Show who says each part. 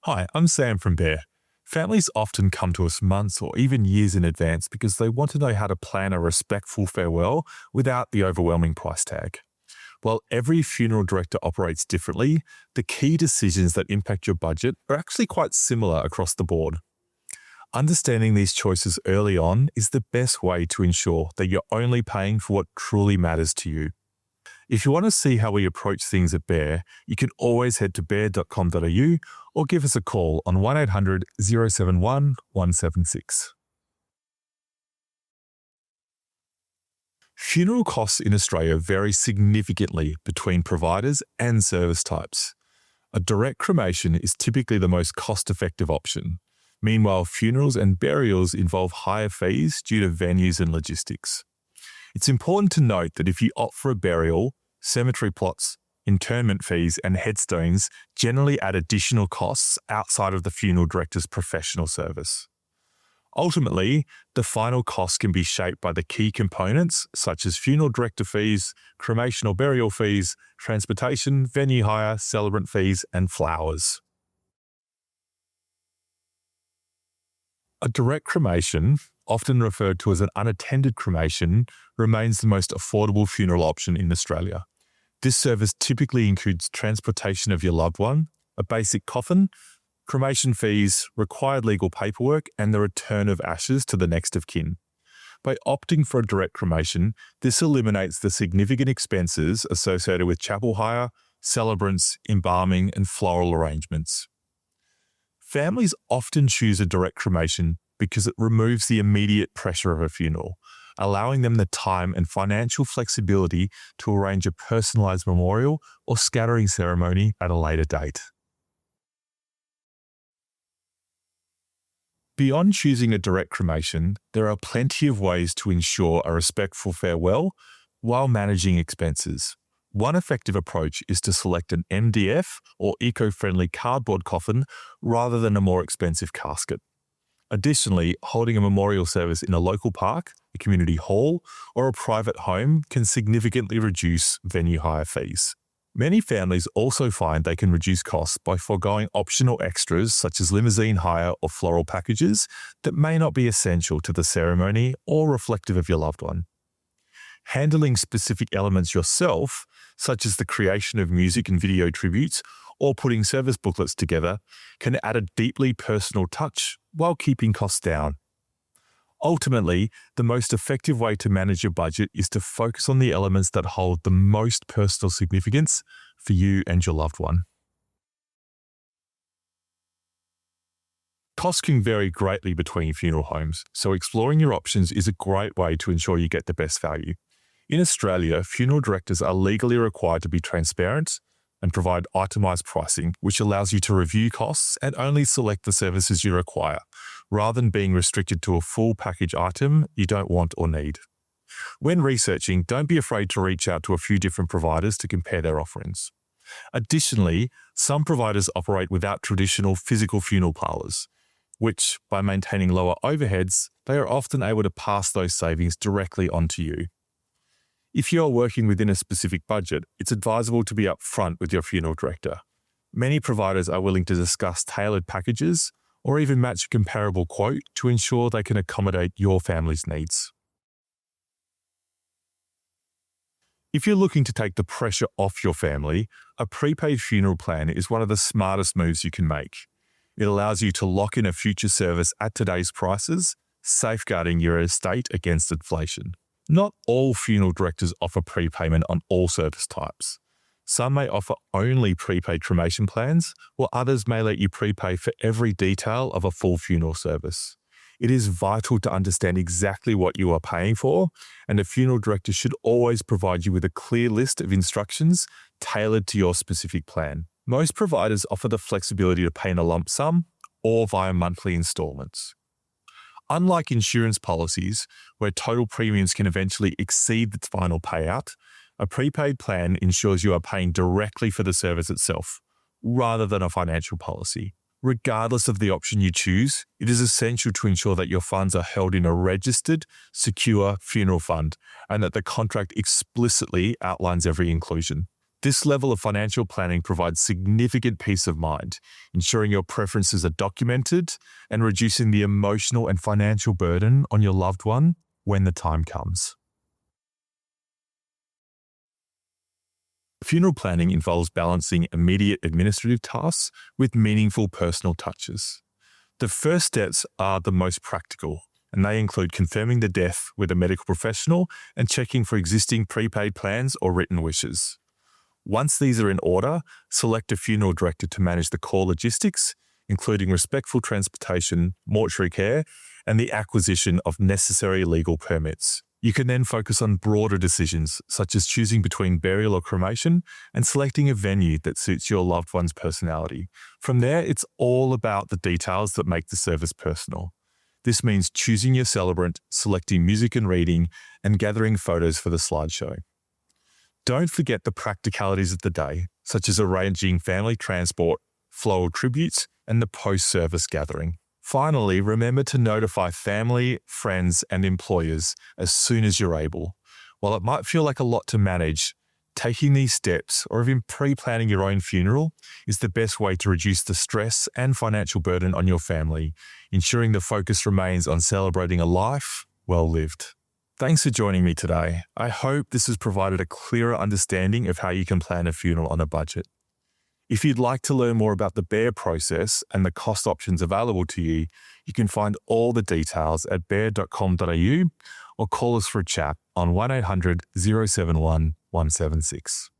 Speaker 1: Hi, I'm Sam from Bear. Families often come to us months or even years in advance because they want to know how to plan a respectful farewell without the overwhelming price tag. While every funeral director operates differently, the key decisions that impact your budget are actually quite similar across the board. Understanding these choices early on is the best way to ensure that you're only paying for what truly matters to you. If you want to see how we approach things at Bear, you can always head to bear.com.au or give us a call on 1800 071 176. Funeral costs in Australia vary significantly between providers and service types. A direct cremation is typically the most cost-effective option. Meanwhile, funerals and burials involve higher fees due to venues and logistics. It's important to note that if you opt for a burial, cemetery plots, interment fees, and headstones generally add additional costs outside of the funeral director's professional service. Ultimately, the final cost can be shaped by the key components such as funeral director fees, cremation or burial fees, transportation, venue hire, celebrant fees, and flowers. A direct cremation, often referred to as an unattended cremation, remains the most affordable funeral option in Australia. This service typically includes transportation of your loved one, a basic coffin, cremation fees, required legal paperwork, and the return of ashes to the next of kin. By opting for a direct cremation, this eliminates the significant expenses associated with chapel hire, celebrants, embalming, and floral arrangements. Families often choose a direct cremation because it removes the immediate pressure of a funeral, allowing them the time and financial flexibility to arrange a personalised memorial or scattering ceremony at a later date. Beyond choosing a direct cremation, there are plenty of ways to ensure a respectful farewell while managing expenses. One effective approach is to select an MDF or eco-friendly cardboard coffin rather than a more expensive casket. Additionally, holding a memorial service in a local park, a community hall, or a private home can significantly reduce venue hire fees. Many families also find they can reduce costs by foregoing optional extras such as limousine hire or floral packages that may not be essential to the ceremony or reflective of your loved one. Handling specific elements yourself, such as the creation of music and video tributes or putting service booklets together, can add a deeply personal touch while keeping costs down. Ultimately, the most effective way to manage your budget is to focus on the elements that hold the most personal significance for you and your loved one. Costs can vary greatly between funeral homes, so exploring your options is a great way to ensure you get the best value. In Australia, funeral directors are legally required to be transparent and provide itemised pricing, which allows you to review costs and only select the services you require, rather than being restricted to a full package item you don't want or need. When researching, don't be afraid to reach out to a few different providers to compare their offerings. Additionally, some providers operate without traditional physical funeral parlours, which, by maintaining lower overheads, they are often able to pass those savings directly onto you. If you are working within a specific budget, it's advisable to be upfront with your funeral director. Many providers are willing to discuss tailored packages or even match a comparable quote to ensure they can accommodate your family's needs. If you're looking to take the pressure off your family, a prepaid funeral plan is one of the smartest moves you can make. It allows you to lock in a future service at today's prices, safeguarding your estate against inflation. Not all funeral directors offer prepayment on all service types. Some may offer only prepaid cremation plans, while others may let you prepay for every detail of a full funeral service. It is vital to understand exactly what you are paying for, and a funeral director should always provide you with a clear list of instructions tailored to your specific plan. Most providers offer the flexibility to pay in a lump sum or via monthly installments. Unlike insurance policies, where total premiums can eventually exceed the final payout, a prepaid plan ensures you are paying directly for the service itself, rather than a financial policy. Regardless of the option you choose, it is essential to ensure that your funds are held in a registered, secure funeral fund and that the contract explicitly outlines every inclusion. This level of financial planning provides significant peace of mind, ensuring your preferences are documented and reducing the emotional and financial burden on your loved one when the time comes. Funeral planning involves balancing immediate administrative tasks with meaningful personal touches. The first steps are the most practical, and they include confirming the death with a medical professional and checking for existing prepaid plans or written wishes. Once these are in order, select a funeral director to manage the core logistics, including respectful transportation, mortuary care, and the acquisition of necessary legal permits. You can then focus on broader decisions, such as choosing between burial or cremation and selecting a venue that suits your loved one's personality. From there, it's all about the details that make the service personal. This means choosing your celebrant, selecting music and reading, and gathering photos for the slideshow. Don't forget the practicalities of the day, such as arranging family transport, floral tributes, and the post-service gathering. Finally, remember to notify family, friends, and employers as soon as you're able. While it might feel like a lot to manage, taking these steps, or even pre-planning your own funeral, is the best way to reduce the stress and financial burden on your family, ensuring the focus remains on celebrating a life well lived. Thanks for joining me today. I hope this has provided a clearer understanding of how you can plan a funeral on a budget. If you'd like to learn more about the BEAR process and the cost options available to you, you can find all the details at bear.com.au or call us for a chat on 1800 071 176.